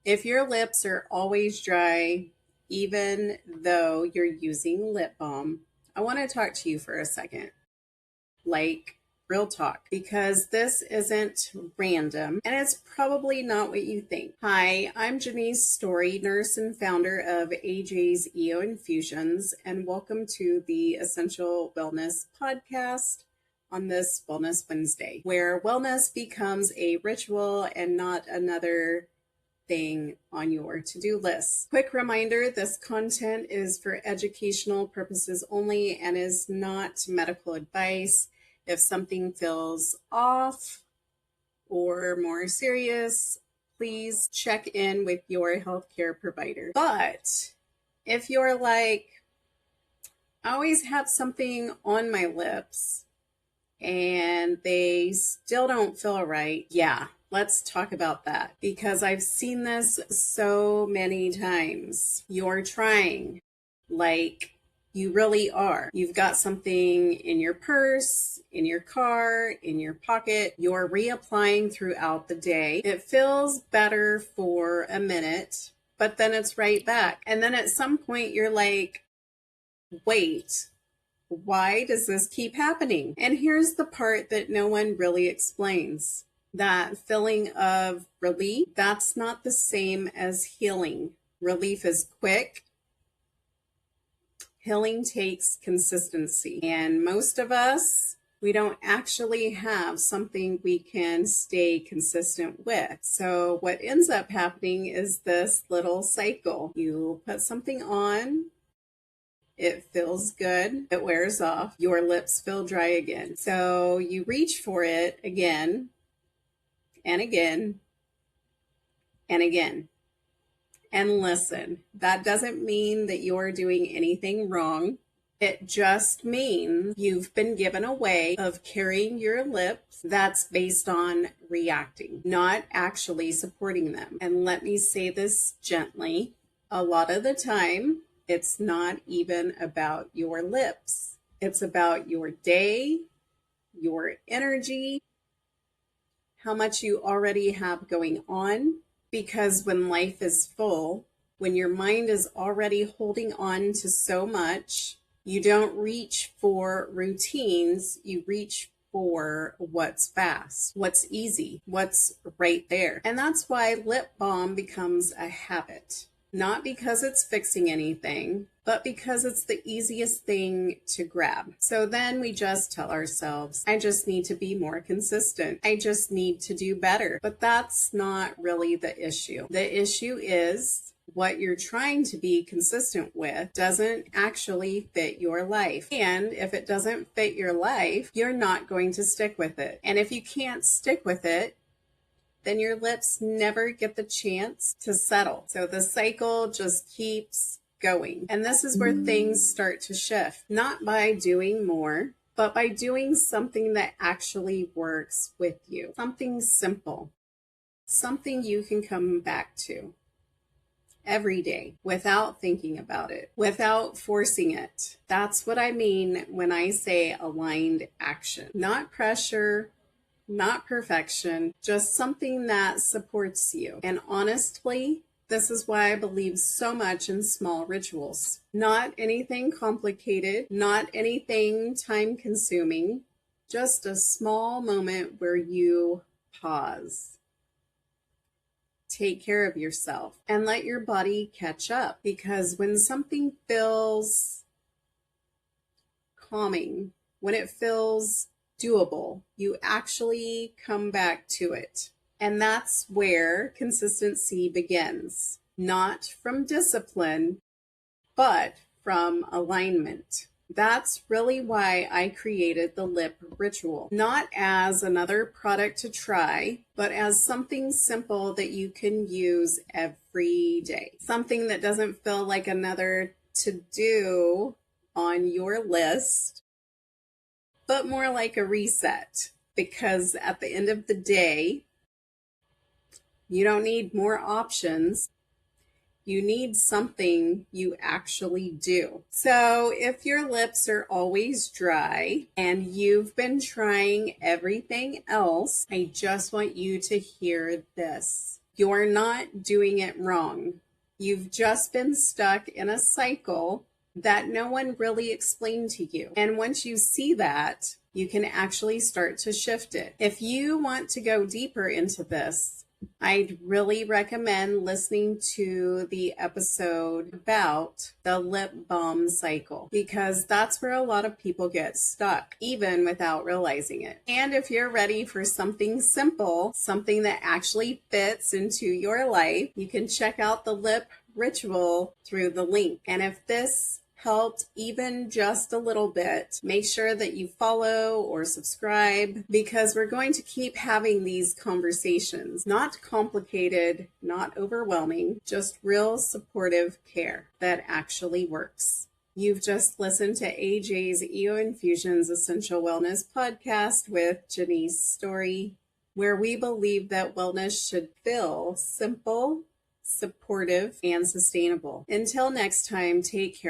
If your lips are always dry, even though you're using lip balm, I want to talk to you for a second. Like, real talk, because this isn't random and it's probably not what you think. Hi, I'm Janice Story, nurse and founder of AJ's EO Infusions, and welcome to the Essential Wellness Podcast on this Wellness Wednesday, where wellness becomes a ritual and not another thing on your to-do list. Quick reminder, this content is for educational purposes only and is not medical advice. If something feels off or more serious, please check in with your healthcare provider. But if you're like, I always have something on my lips and they still don't feel right, yeah, let's talk about that because I've seen this so many times. You're trying, like you really are. You've got something in your purse, in your car, in your pocket. You're reapplying throughout the day. It feels better for a minute, but then it's right back. And then at some point you're like, wait, why does this keep happening? And here's the part that no one really explains. That feeling of relief, that's not the same as healing. Relief is quick. Healing takes consistency. And most of us, we don't actually have something we can stay consistent with. So what ends up happening is this little cycle. You put something on, it feels good, it wears off, your lips feel dry again. So you reach for it again and again and again. And listen, that doesn't mean that you're doing anything wrong. It just means you've been given a way of carrying your lips that's based on reacting, not actually supporting them. And let me say this gently, a lot of the time, it's not even about your lips. It's about your day, your energy, how much you already have going on. Because when life is full, when your mind is already holding on to so much, you don't reach for routines, you reach for what's fast, what's easy, what's right there. And that's why lip balm becomes a habit. Not because it's fixing anything, but because it's the easiest thing to grab. So then we just tell ourselves, I just need to be more consistent. I just need to do better. But that's not really the issue. The issue is what you're trying to be consistent with doesn't actually fit your life. And if it doesn't fit your life, you're not going to stick with it. And if you can't stick with it, then your lips never get the chance to settle. So the cycle just keeps going. And this is where things start to shift, not by doing more, but by doing something that actually works with you. Something simple, something you can come back to every day without thinking about it, without forcing it. That's what I mean when I say aligned action, not pressure, not perfection, just something that supports you. And honestly, this is why I believe so much in small rituals. Not anything complicated, not anything time consuming, just a small moment where you pause. Take care of yourself and let your body catch up. Because when something feels calming, when it feels doable, you actually come back to it. And that's where consistency begins, not from discipline, but from alignment. That's really why I created the lip ritual, not as another product to try, but as something simple that you can use every day. Something that doesn't feel like another to-do on your list, but more like a reset, because at the end of the day, you don't need more options. You need something you actually do. So if your lips are always dry and you've been trying everything else, I just want you to hear this. You're not doing it wrong. You've just been stuck in a cycle that no one really explained to you. And once you see that, you can actually start to shift it. If you want to go deeper into this, I'd really recommend listening to the episode about the lip balm cycle, because that's where a lot of people get stuck, even without realizing it. And if you're ready for something simple, something that actually fits into your life, you can check out the lip ritual through the link. And if this helped even just a little bit, make sure that you follow or subscribe, because we're going to keep having these conversations. Not complicated, not overwhelming, just real supportive care that actually works. You've just listened to AJ's EO Infusions Essential Wellness Podcast with Janice Story, where we believe that wellness should feel simple, supportive, and sustainable. Until next time, take care.